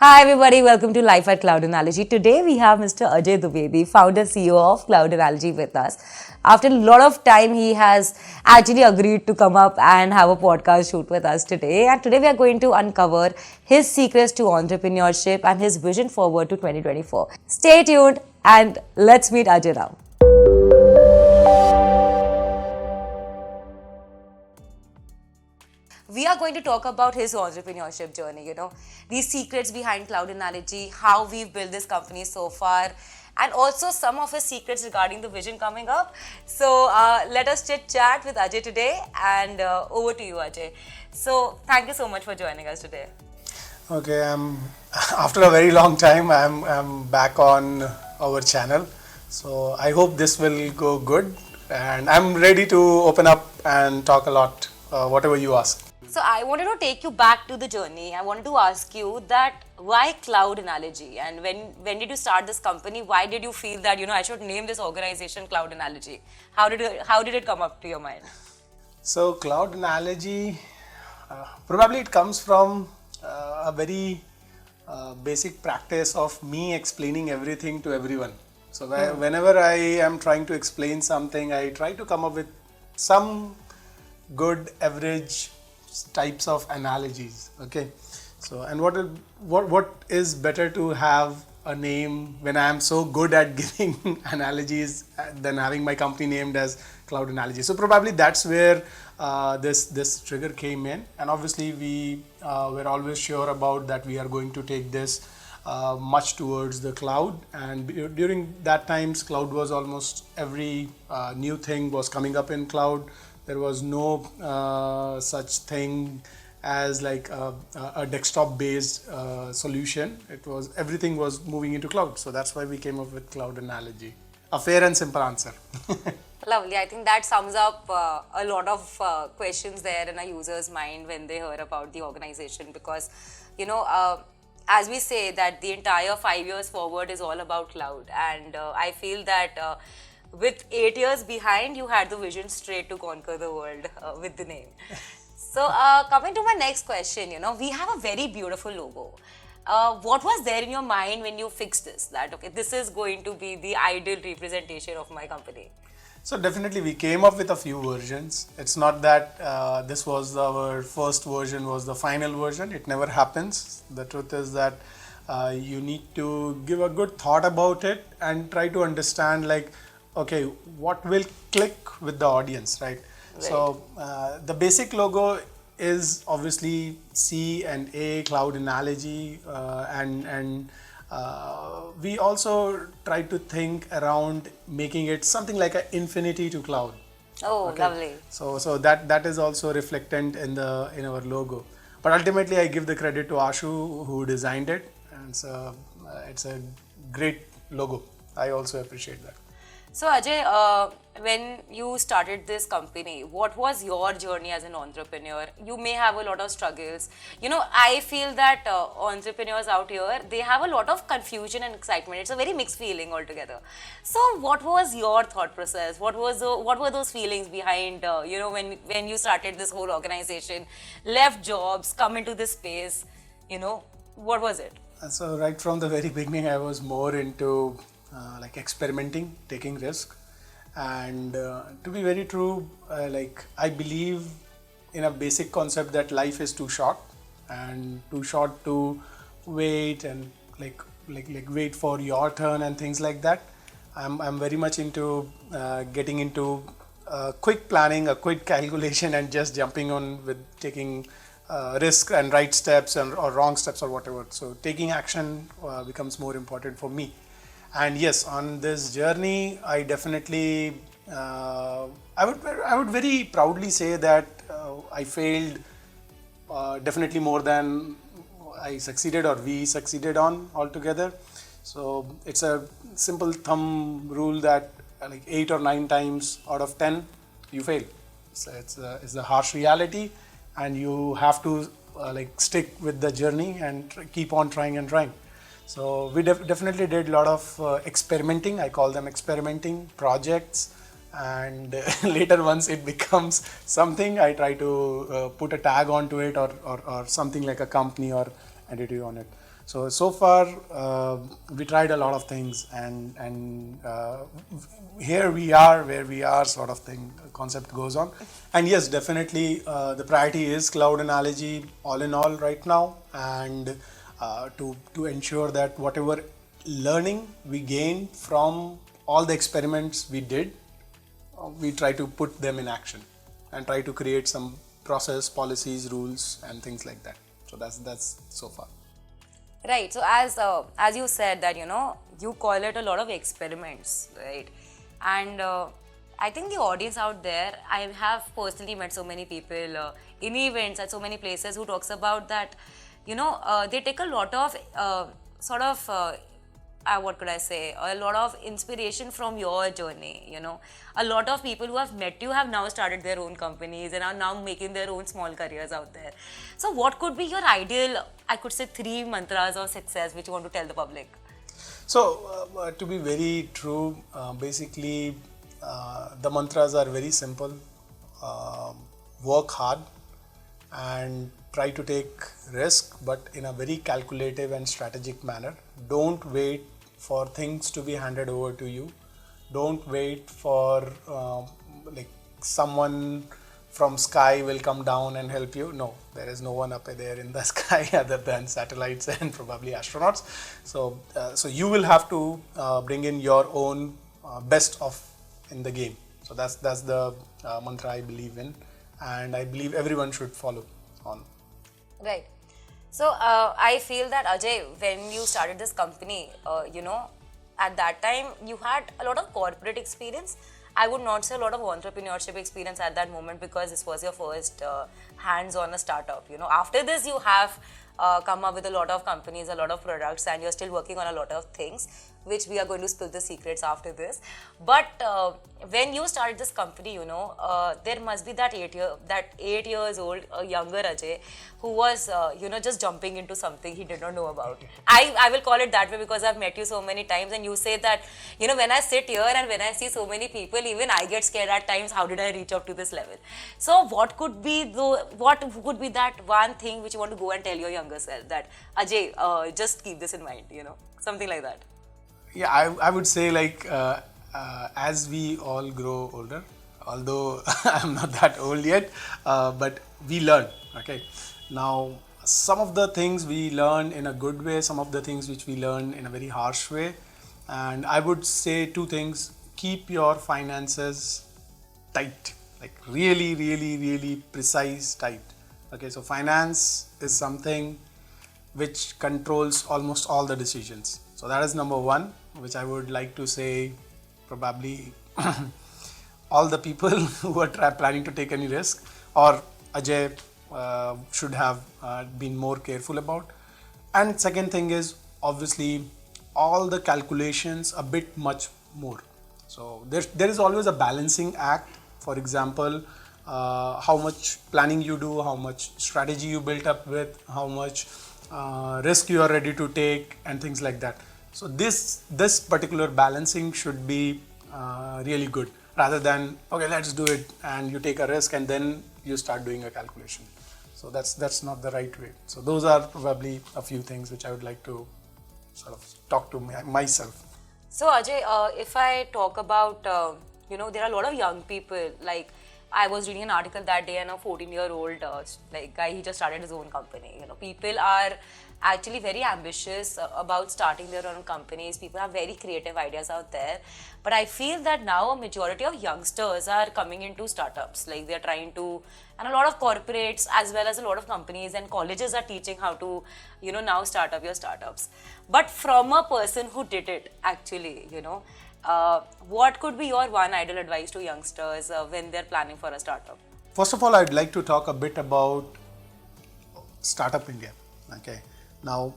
Hi everybody, welcome to Life at Cloud Analogy. Today we have Mr. Ajay Dubedi, founder CEO of Cloud Analogy with us. After a lot of time, he has actually agreed to come up and have a podcast shoot with us today. And today we are going to uncover his secrets to entrepreneurship and his vision forward to 2024. Stay tuned and let's meet Ajay now. We are going to talk about his entrepreneurship journey, these secrets behind Cloud Analogy, how we've built this company so far, and also some of his secrets regarding the vision coming up. So let us chit chat with Ajay today, and over to you, Ajay. So thank you so much for joining us today. Okay, after a very long time, I'm back on our channel. So I hope this will go good, and I'm ready to open up and talk a lot, whatever you ask. So I wanted to take you back to the journey. I wanted to ask you that why Cloud Analogy, and when did you start this company? Why did you feel that I should name this organization Cloud Analogy? How did it come up to your mind? So Cloud Analogy, probably it comes from a very basic practice of me explaining everything to everyone. So whenever I am trying to explain something, I try to come up with some good average types of analogies. Okay, so and what is better to have a name when I am so good at giving analogies than having my company named as Cloud Analogy. So probably that's where this trigger came in, and obviously we were always sure about that we are going to take this much towards the cloud, and during that times cloud was almost every new thing was coming up in cloud. There was no such thing as like a desktop based solution. Everything was moving into cloud. So that's why we came up with Cloud Analogy. A fair and simple answer. Lovely. I think that sums up a lot of questions there in a user's mind when they hear about the organization, because as we say that the entire 5 years forward is all about cloud, and I feel that with 8 years behind, you had the vision straight to conquer the world with the name. So coming to my next question, we have a very beautiful logo. What was there in your mind when you fixed this? That, okay, this is going to be the ideal representation of my company. So definitely we came up with a few versions. It's not that this was our first version was the final version. It never happens. The truth is that you need to give a good thought about it and try to understand, like, okay, what will click with the audience, right? So the basic logo is obviously C and A, Cloud Analogy, and we also try to think around making it something like an infinity to cloud. Oh, okay. Lovely. So that is also reflected in our logo. But ultimately, I give the credit to Ashu who designed it, and so it's a great logo. I also appreciate that. So Ajay, when you started this company, what was your journey as an entrepreneur? You may have a lot of struggles. I feel that entrepreneurs out here, they have a lot of confusion and excitement. It's a very mixed feeling altogether. So what was your thought process? What were those feelings behind, when you started this whole organization, left jobs, come into this space, what was it? So right from the very beginning, I was more into like experimenting, taking risk, and to be very true, like I believe in a basic concept that life is too short, and too short to wait and like wait for your turn and things like that. I'm very much into getting into quick planning, a quick calculation, and just jumping on with taking risk and right steps or wrong steps or whatever. So taking action becomes more important for me. And yes, on this journey, I definitely, I would very proudly say that I failed definitely more than I succeeded or we succeeded on altogether. So it's a simple thumb rule that like 8 or 9 times out of 10, you fail. So it's a harsh reality, and you have to like stick with the journey and keep on trying and trying. So we definitely did a lot of experimenting. I call them experimenting projects, and later once it becomes something, I try to put a tag onto it or something like a company or entity on it. So far, we tried a lot of things, and here we are where we are, sort of thing. Concept goes on, and yes, definitely, the priority is cloud analogy all in all right now, and to ensure that whatever learning we gain from all the experiments we did, we try to put them in action and try to create some process, policies, rules, and things like that. So that's so far. Right. So as you said that you call it a lot of experiments, right? And I think the audience out there, I have personally met so many people in events at so many places who talks about that, they take a lot of sort of what could I say, a lot of inspiration from your journey. A lot of people who have met you have now started their own companies and are now making their own small careers out there. So what could be your ideal, I could say, 3 mantras of success which you want to tell the public? So to be very true, basically the mantras are very simple. Work hard and try to take risk, but in a very calculative and strategic manner. Don't wait for things to be handed over to you. Don't wait for like someone from sky will come down and help you. No, there is no one up there in the sky other than satellites and probably astronauts. So you will have to bring in your own best of in the game. So that's the mantra I believe in, and I believe everyone should follow on. Right. So I feel that Ajay, when you started this company, at that time you had a lot of corporate experience. I would not say a lot of entrepreneurship experience at that moment because this was your first hands on a startup. After this you have come up with a lot of companies, a lot of products, and you're still working on a lot of things, which we are going to spill the secrets after this. But when you started this company, there must be that 8 years old, younger Ajay, who was, just jumping into something he did not know about. I will call it that way because I've met you so many times, and you say that, when I sit here and when I see so many people, even I get scared at times. How did I reach up to this level? So what could be that one thing which you want to go and tell your younger self that Ajay, just keep this in mind, something like that? Yeah, I would say like as we all grow older, although I'm not that old yet, but we learn. Okay, now some of the things we learn in a good way, some of the things which we learn in a very harsh way, and I would say two things: keep your finances tight, like really, really, really precise tight. Okay, so finance is something which controls almost all the decisions. So that is number one, which I would like to say probably all the people who are planning to take any risk, or Ajay should have been more careful about. And second thing is obviously all the calculations a bit much more. So there is always a balancing act. For example, how much planning you do, how much strategy you built up with, how much risk you are ready to take, and things like that. So this particular balancing should be really good, rather than okay, let's do it, and you take a risk and then you start doing a calculation. So that's not the right way. So those are probably a few things which I would like to sort of talk to myself. So Ajay, if I talk about, there are a lot of young people. Like I was reading an article that day, and a 14-year-old guy, he just started his own company. People are actually very ambitious about starting their own companies. People have very creative ideas out there. But I feel that now a majority of youngsters are coming into startups. Like they're trying to, and a lot of corporates as well as a lot of companies and colleges are teaching how to, now start up your startups. But from a person who did it actually, what could be your one ideal advice to youngsters when they're planning for a startup? First of all, I'd like to talk a bit about Startup India. Okay. Now,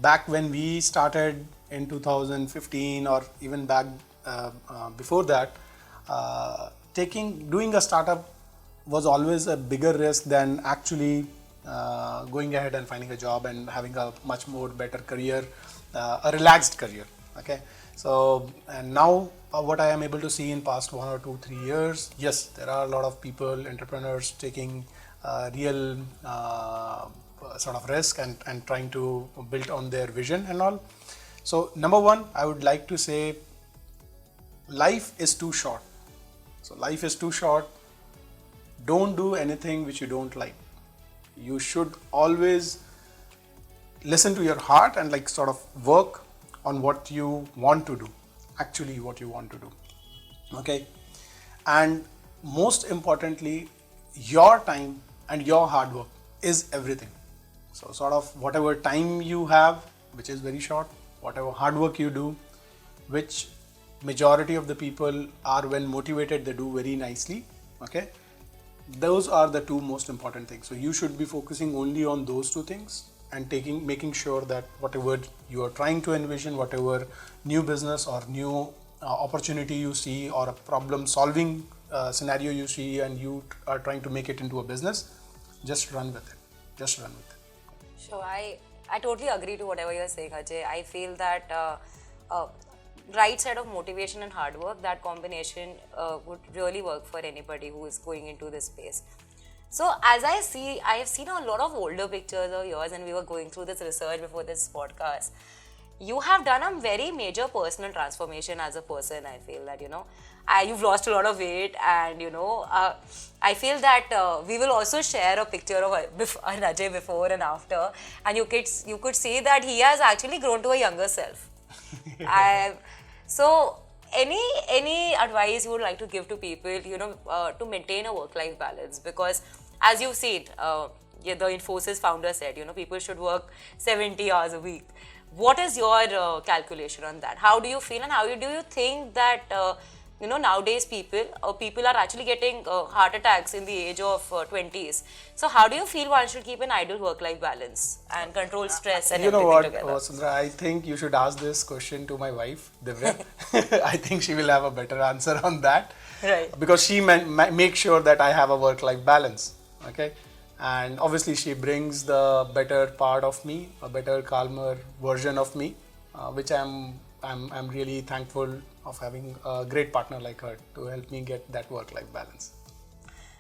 back when we started in 2015, or even back before that, doing a startup was always a bigger risk than actually going ahead and finding a job and having a much more better career, a relaxed career. Okay. So, and now what I am able to see in past 1 or 2, 3 years, yes, there are a lot of people, entrepreneurs taking real sort of risk and trying to build on their vision and all. So number one, I would like to say life is too short. So life is too short. Don't do anything which you don't like. You should always listen to your heart and like sort of work on what you want to do, actually what you want to do. Okay. And most importantly, your time and your hard work is everything. So sort of whatever time you have, which is very short, whatever hard work you do, which majority of the people are when motivated, they do very nicely. Okay. Those are the two most important things. So you should be focusing only on those two things and making sure that whatever you are trying to envision, whatever new business or new opportunity you see or a problem solving scenario you see and you are trying to make it into a business, just run with it. Just run with it. Sure, I totally agree to whatever you're saying, Ajay. I feel that right side of motivation and hard work, that combination would really work for anybody who is going into this space. So as I have seen a lot of older pictures of yours, and we were going through this research before this podcast. You have done a very major personal transformation as a person. I feel that, you've lost a lot of weight, and, I feel that we will also share a picture of Ajay before and after, and you could see that he has actually grown to a younger self. So any advice you would like to give to people, to maintain a work-life balance? Because as you've seen, the Infosys founder said, people should work 70 hours a week. What is your calculation on that? How do you feel, and how do you think that nowadays people are actually getting heart attacks in the age of 20s? So how do you feel one should keep an ideal work-life balance and control stress and everything together? You know what, Vasundhara, I think you should ask this question to my wife, Divya. I think she will have a better answer on that. Right. Because she makes sure that I have a work-life balance. Okay. And obviously she brings the better part of me, a better, calmer version of me, which I'm really thankful of having a great partner like her to help me get that work-life balance.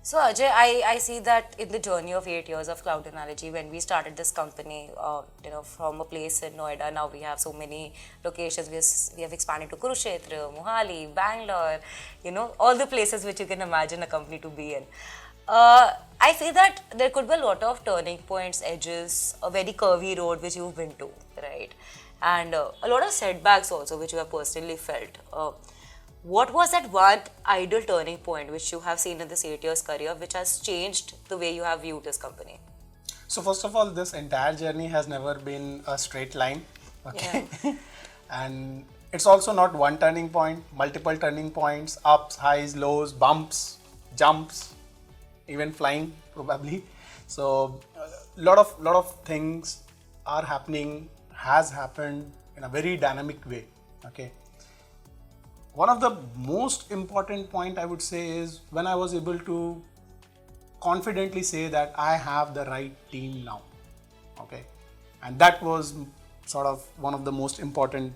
So Ajay, I see that in the journey of 8 years of Cloud Analogy, when we started this company, from a place in Noida, now we have so many locations. We have expanded to Kurukshetra, Mohali, Bangalore, all the places which you can imagine a company to be in. I feel that there could be a lot of turning points, edges, a very curvy road which you've been to, right? And a lot of setbacks also which you have personally felt. What was that one ideal turning point which you have seen in this 8 years career which has changed the way you have viewed this company? So first of all, this entire journey has never been a straight line. Okay. Yeah. And it's also not one turning point, multiple turning points, ups, highs, lows, bumps, jumps, even flying probably. So a lot of things are happening, has happened in a very dynamic way. Okay. One of the most important point I would say is when I was able to confidently say that I have the right team now. Okay. And that was sort of one of the most important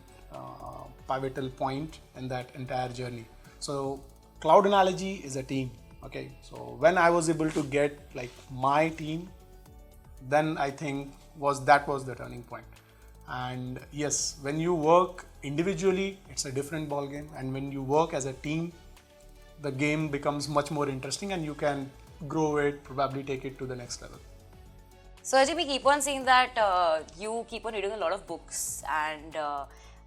pivotal point in that entire journey. So Cloud Analogy is a team. Okay, so when I was able to get like my team, then I think that was the turning point. And yes, when you work individually, it's a different ball game, and when you work as a team, the game becomes much more interesting, and you can grow it, probably take it to the next level. So Ajay, we keep on seeing that you keep on reading a lot of books, and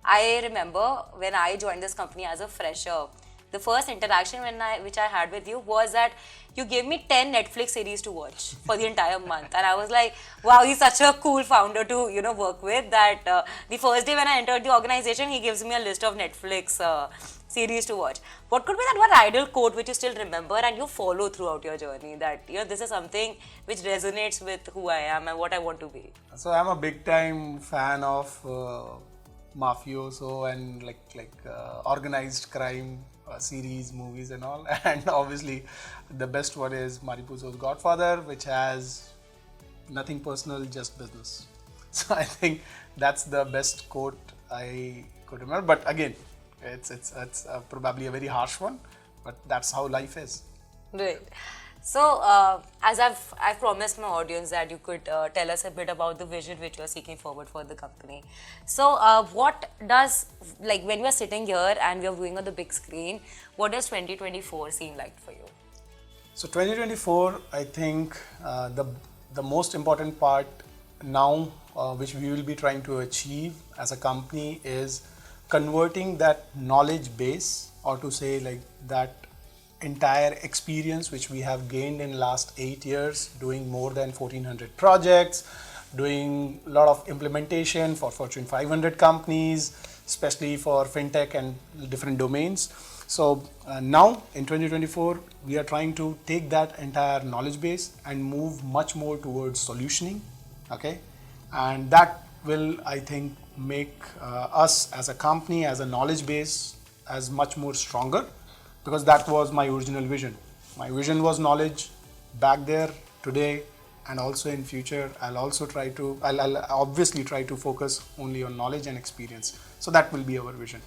I remember when I joined this company as a fresher, the first interaction which I had with you was that you gave me 10 Netflix series to watch for the entire month. And I was like, wow, he's such a cool founder to, work with, that the first day when I entered the organization, he gives me a list of Netflix series to watch. What could be that one ideal quote which you still remember and you follow throughout your journey, that, this is something which resonates with who I am and what I want to be? So I'm a big time fan of mafioso and organized crime series, movies and all, and obviously the best one is Maripuzo's Godfather, which has nothing personal, just business. So I think that's the best quote I could remember, but again, it's probably a very harsh one, but that's how life is. Right. So, as I've promised my audience that you could tell us a bit about the vision which you are seeking forward for the company. So, what does, like, when we are sitting here and we are viewing on the big screen, what does 2024 seem like for you? So 2024, I think the most important part now, which we will be trying to achieve as a company, is converting that knowledge base, or to say like that entire experience which we have gained in last 8 years, doing more than 1400 projects, doing a lot of implementation for Fortune 500 companies, especially for fintech and different domains. So now in 2024, we are trying to take that entire knowledge base and move much more towards solutioning, okay? And that will, I think, make us as a company, as a knowledge base, as much more stronger, because that was my original vision. My vision was knowledge back there, today, and also in future. I'll obviously try to focus only on knowledge and experience. So that will be our vision.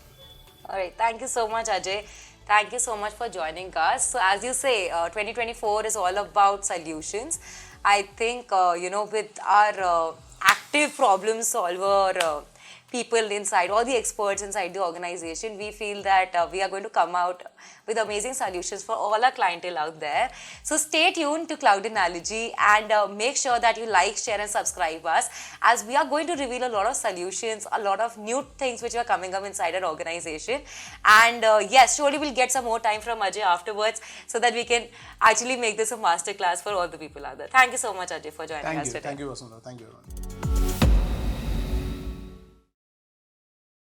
All right, thank you so much, Ajay. Thank you so much for joining us. So, as you say, 2024 is all about solutions. I think, with our active problem solver people inside, all the experts inside the organization, we feel that we are going to come out with amazing solutions for all our clientele out there. So stay tuned to Cloud Analogy and make sure that you like, share and subscribe us, as we are going to reveal a lot of solutions, a lot of new things which are coming up inside our organization. And yes, surely we'll get some more time from Ajay afterwards so that we can actually make this a masterclass for all the people out there. Thank you so much, Ajay, for joining us today. Thank you, Vasudha. Thank you, everyone.